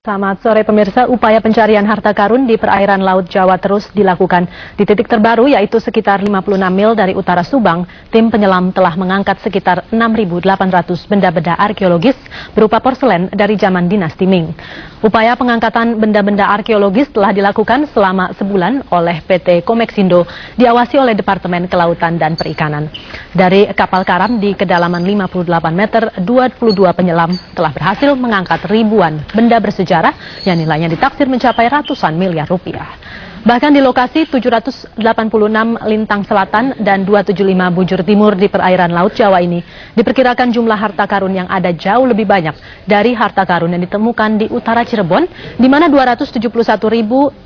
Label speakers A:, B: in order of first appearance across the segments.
A: Selamat sore pemirsa, upaya pencarian harta karun di perairan Laut Jawa terus dilakukan. Di titik terbaru yaitu sekitar 56 mil dari utara Subang, tim penyelam telah mengangkat sekitar 6.800 benda-benda arkeologis berupa porselen dari zaman dinasti Ming. Upaya pengangkatan benda-benda arkeologis telah dilakukan selama sebulan oleh PT Komeksindo, diawasi oleh Departemen Kelautan dan Perikanan. Dari kapal karam di kedalaman 58 meter, 22 penyelam telah berhasil mengangkat ribuan benda bersejarah yang nilainya ditaksir mencapai ratusan miliar rupiah. Bahkan di lokasi 786 lintang selatan dan 275 bujur timur di perairan Laut Jawa ini, diperkirakan jumlah harta karun yang ada jauh lebih banyak dari harta karun yang ditemukan di utara Cirebon, di mana 271.384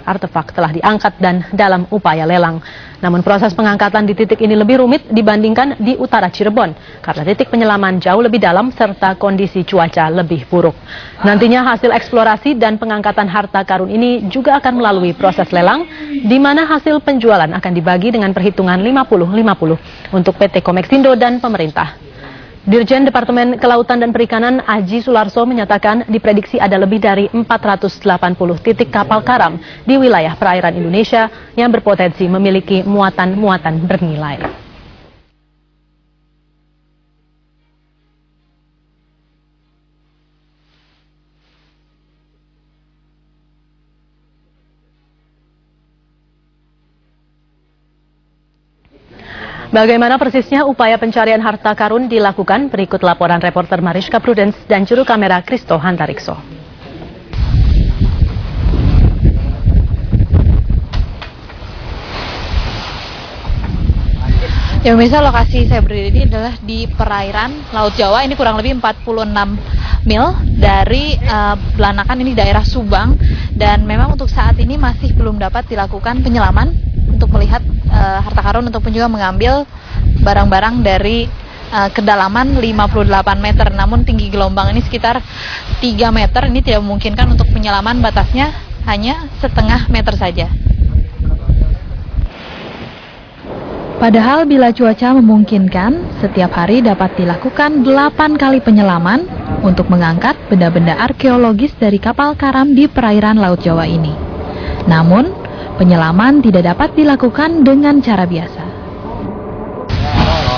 A: artefak telah diangkat dan dalam upaya lelang. Namun proses pengangkatan di titik ini lebih rumit dibandingkan di utara Cirebon, karena titik penyelaman jauh lebih dalam serta kondisi cuaca lebih buruk. Nantinya hasil eksplorasi dan pengangkatan harta karun ini juga akan melalui proses lelang, di mana hasil penjualan akan dibagi dengan perhitungan 50-50 untuk PT Komeksindo dan pemerintah. Dirjen Departemen Kelautan dan Perikanan Aji Sularso menyatakan diprediksi ada lebih dari 480 titik kapal karam di wilayah perairan Indonesia yang berpotensi memiliki muatan-muatan bernilai. Bagaimana persisnya upaya pencarian harta karun dilakukan? Berikut laporan reporter Mariska Prudence dan juru kamera Kristo Hantarikso.
B: Ya pemirsa, lokasi saya berdiri ini adalah di perairan Laut Jawa. Ini kurang lebih 46 mil dari Belanakan, ini daerah Subang. Dan memang untuk saat ini masih belum dapat dilakukan penyelaman untuk melihat harta karun ataupun juga mengambil barang-barang dari kedalaman 58 meter. Namun tinggi gelombang ini sekitar 3 meter. Ini tidak memungkinkan untuk penyelaman, batasnya hanya setengah meter saja. Padahal bila cuaca memungkinkan, setiap hari dapat dilakukan 8 kali penyelaman untuk mengangkat benda-benda arkeologis dari kapal karam di perairan Laut Jawa ini. Namun, penyelaman tidak dapat dilakukan dengan cara biasa.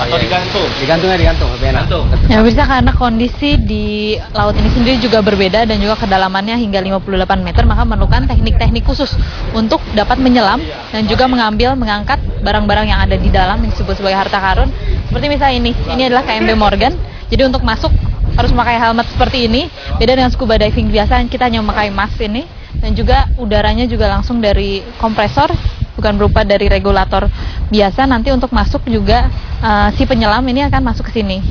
C: Atau digantung, lebih enak.
B: Ya bisa, karena kondisi di laut ini sendiri juga berbeda dan juga kedalamannya hingga 58 meter, maka memerlukan teknik-teknik khusus untuk dapat menyelam dan juga mengangkat barang-barang yang ada di dalam yang disebut sebagai harta karun. Seperti misalnya ini adalah KMB Morgan. Jadi untuk masuk harus memakai helmet seperti ini, beda dengan scuba diving biasa yang kita hanya memakai mask ini, dan juga udaranya juga langsung dari kompresor, bukan berupa dari regulator biasa. Nanti untuk masuk juga si penyelam ini akan masuk ke sini,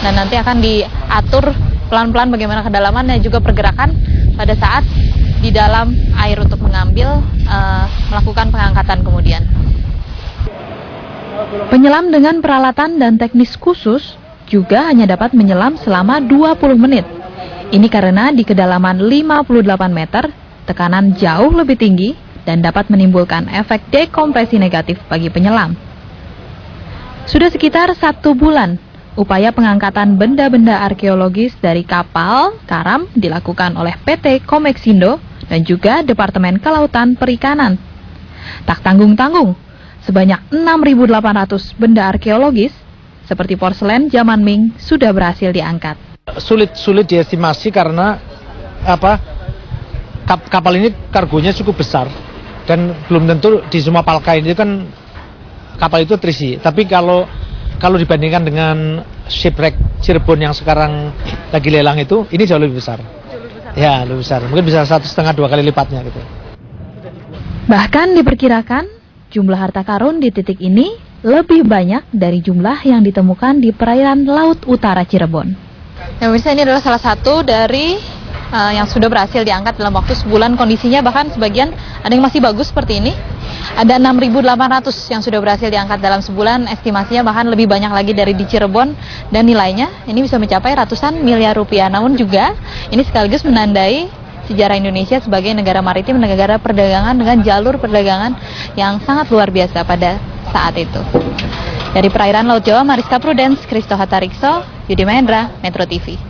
B: dan nanti akan diatur pelan-pelan bagaimana kedalaman dan juga pergerakan pada saat di dalam air untuk mengambil, melakukan pengangkatan kemudian. Penyelam dengan peralatan dan teknis khusus juga hanya dapat menyelam selama 20 menit. Ini karena di kedalaman 58 meter, tekanan jauh lebih tinggi dan dapat menimbulkan efek dekompresi negatif bagi penyelam. Sudah sekitar 1 bulan, upaya pengangkatan benda-benda arkeologis dari kapal karam dilakukan oleh PT Komeksindo dan juga Departemen Kelautan Perikanan. Tak tanggung-tanggung, sebanyak 6.800 benda arkeologis seperti porselen zaman Ming sudah berhasil diangkat.
C: Sulit diestimasi karena kapal ini kargonya cukup besar dan belum tentu di semua palka ini kan kapal itu terisi. Tapi kalau dibandingkan dengan shipwreck Cirebon yang sekarang lagi lelang itu, ini jauh lebih besar. Ya, lebih besar. Mungkin bisa 1,5-2 kali lipatnya gitu.
B: Bahkan diperkirakan jumlah harta karun di titik ini lebih banyak dari jumlah yang ditemukan di perairan Laut Utara Cirebon. Ya pemirsa, ini adalah salah satu dari yang sudah berhasil diangkat dalam waktu sebulan. Kondisinya bahkan sebagian ada yang masih bagus seperti ini. Ada 6.800 yang sudah berhasil diangkat dalam sebulan. Estimasinya bahkan lebih banyak lagi dari di Cirebon, dan nilainya ini bisa mencapai ratusan miliar rupiah. Namun juga ini sekaligus menandai sejarah Indonesia sebagai negara maritim, negara perdagangan dengan jalur perdagangan yang sangat luar biasa pada saat itu. Dari perairan Laut Jawa, Mariska Prudence, Kristo Hantarikso, Yudi Mahendra, Metro TV.